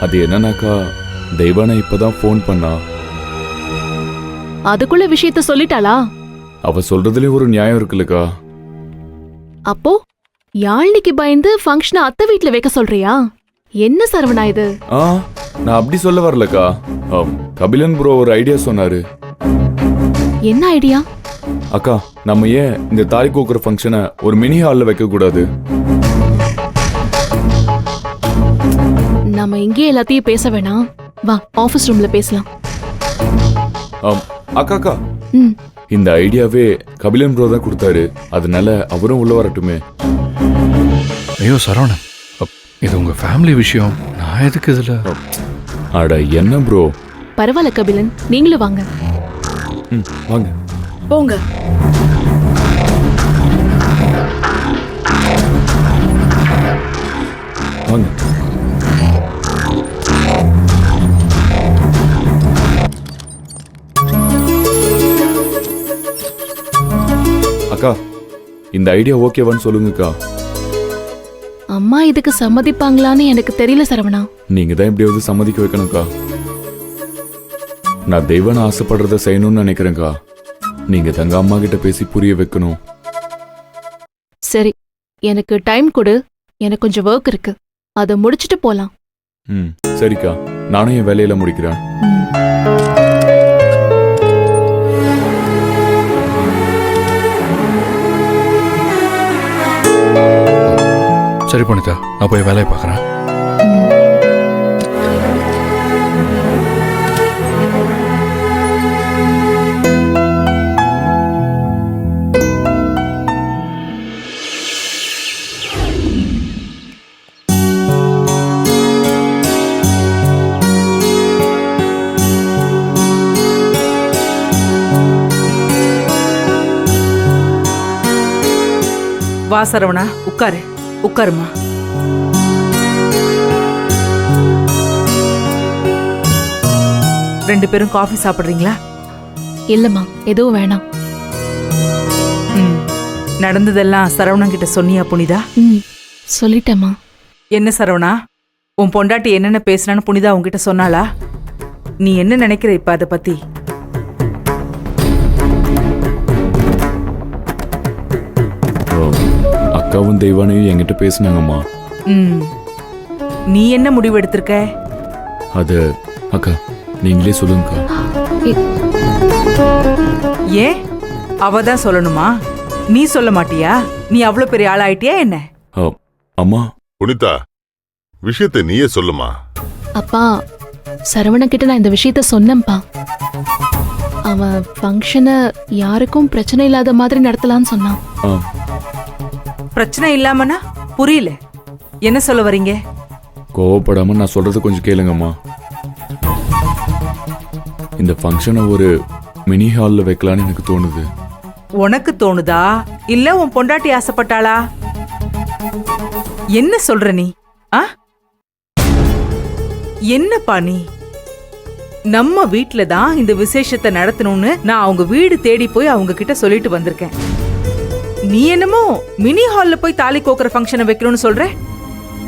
அது என்னன்னாக்கா தெய்வானா இப்பதான் ஃபோன் பண்ணா. அதுக்குள்ள விஷயத்த சொல்லிட்டாளா? அவ சொல்றதுலயும் ஒரு நியாயம் இருக்குல்லக்கா. அப்போ யாழ்னிக்கு பயந்து ஃபங்க்ஷனை அத்தை வீட்டுல வைக்க சொல்றியா? என்ன சரவணா இது? நான் அப்படி சொல்ல வரலக்கா. கபிலன் ப்ரோ ஒரு ஐடியா சொன்னாரு. என்ன ஐடியா? அக்கா, நம்ம ஏன் இந்த தாலி கோக்குற ஃபங்க்ஷனை ஒரு மினி ஹால்ல வைக்க கூடாது? நாம இங்கே எல்லாத்தையும் பேச வேணாம், வா ஆபீஸ் ரூம்ல பேசலாம். அக்கா, இந்த ஐடியாவே கபிலன் ப்ரோ தான் கொடுத்தாரு. அதனால அவரும் உள்ள வரட்டுமே. ஐயோ சரவணன், இது உங்க ஃபேமிலி விஷயம், நான் எதுக்கு இதுல? அட என்ன ப்ரோ? பரவாயில்ல கபிலன், நீங்களும் வாங்க. வாங்க போங்க. வாங்க. அக்கா, இந்த ஐடியா ஓகேவான்னு சொல்லுங்கக்கா. அம்மா இதுக்கு சம்மதிப்பாங்களான்னு எனக்கு தெரியல சரவணா. நீங்க தான் எப்படியாவது சம்மதிக்க வைக்கணும்க்கா. நான் தெய்வான ஆசைப்படுறத செய்யணும்னு நினைக்கிறேன்க்கா. நீங்க தங்க அம்மா கிட்ட பேசி புரிய வைக்கணும். சரி, எனக்கு டைம் கொடு, எனக்கு கொஞ்சம் ஒர்க் இருக்கு, அதை முடிச்சிட்டு போலாம். சரிக்கா, நானும் என் வேலையில முடிக்கிறேன். சரி புனிதா, நான் போய் வேலையை பார்க்குறேன். வா சரவணா, உட்காரு. உட்காருமா. ரெண்டு பேரும் காஃபி சாப்பிடுறீங்களா? இல்லம்மா, எதுவும் வேணாம். நடந்ததெல்லாம் சரவணன் கிட்ட சொன்னியா புனிதா? சொல்லிட்டேம்மா. என்ன சரவணா, உன் பொண்டாட்டி என்னென்ன பேசினான்னு புனிதா உன்கிட்ட சொன்னாளா? நீ என்ன நினைக்கிற இப்ப அதை பத்தி? அக்காவும் தெய்வானையும் என்கிட்ட பேசினாங்கம்மா. நீ என்ன முடிவு எடுத்திருக்க? அது அக்கா நீங்களே சொல்லுங்கக்கா. ஏன் அவ தான் சொல்லணுமா? நீ சொல்ல மாட்டியா? நீ அவ்வளவு பெரிய ஆளாயிட்டியா என்ன? அம்மா. புனிதா, விஷயத்தை நீயே சொல்லுமா. அப்பா, சரவண கிட்ட நான் இந்த விஷயத்த சொன்னேன்ப்பா. அவன் ஃபங்க்ஷனை யாருக்கும் பிரச்சனை இல்லாத மாதிரி நடத்தலான்னு சொன்னான். பிரச்சனை இல்லாமனா? புரியல, என்ன சொல்ல வரீங்க? கோவப்படாம நான் சொல்றது கொஞ்சம் கேளுங்கம்மா. இந்த ஃபங்க்ஷனை ஒரு மினி ஹால்ல வைக்கலான்னு எனக்கு தோணுது. உனக்கு தோணுதா இல்ல உன் பொண்டாட்டி ஆசைப்பட்டாளா? என்ன சொல்ற நீ? என்னப்பா நீ? நம்ம வீட்ல தான் இந்த விசேஷத்தை நடத்தணும்னு நான் அவங்க வீடு தேடி போய் அவங்க கிட்ட சொல்லிட்டு வந்திருக்கேன். நீ என்னமோ மினி ஹால்ல போய் தாலி கோக்குற ஃபங்க்ஷனை வைக்கணும்னு சொல்ற?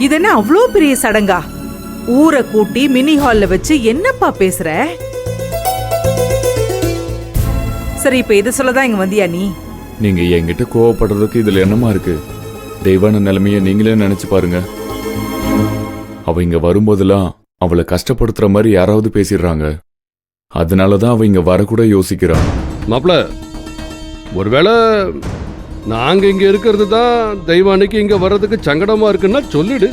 இது என்ன அவ்வளோ பெரிய சடங்கா? ஊரை கூட்டி மினி ஹால்ல வச்சு என்னப்பா பேசுற? சரி, இப்ப இதை சொல்லதான் இங்க வந்தியா நீ? நீங்க என்கிட்ட கோவப்படுறதுக்கு இதுல என்னமா இருக்கு? தெய்வான நிலைமைய நீங்களே நினைச்சு பாருங்க. அவ இங்க வரும்போதெல்லாம் அவளை கஷ்டப்படுத்துற மாதிரி யாராவது பேசிடுறாங்க. அதனாலதான் அவ இங்க வரக்கூட யோசிக்கிறான். மாப்பிள, ஒருவேளை நாங்க இங்க இருக்கிறது தான் தெய்வானைக்கு இங்க வர்றதுக்கு சங்கடமா இருக்குன்னா சொல்லிடு.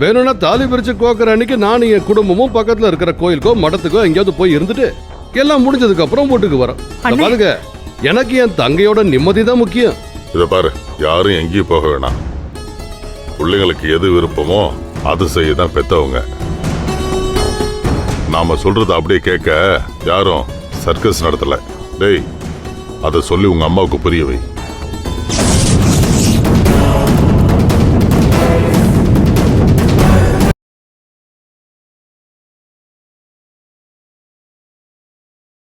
வேணும்னா தாலி பிரிச்சு கோக்குற அன்னைக்கு நானும் என் குடும்பமும் பக்கத்துல இருக்கிற கோயிலுக்கோ மடத்துக்கோ எங்கேயாவது போய் இருந்துட்டு எல்லாம் முடிஞ்சதுக்கு அப்புறம் வீட்டுக்கு வரோம். பாருங்க, எனக்கு என் தங்கையோட நிம்மதி தான் முக்கியம். இத பாரு, யாரும் எங்கேயும் போக வேணாம். பிள்ளைங்களுக்கு எது விருப்பமோ அது செய்யதான் பெத்தவங்க. நாம சொல்றது அப்படியே கேட்க யாரும் சர்க்கஸ் நடத்தல. டேய், அதை சொல்லி உங்க அம்மாவுக்கு புரிய வை.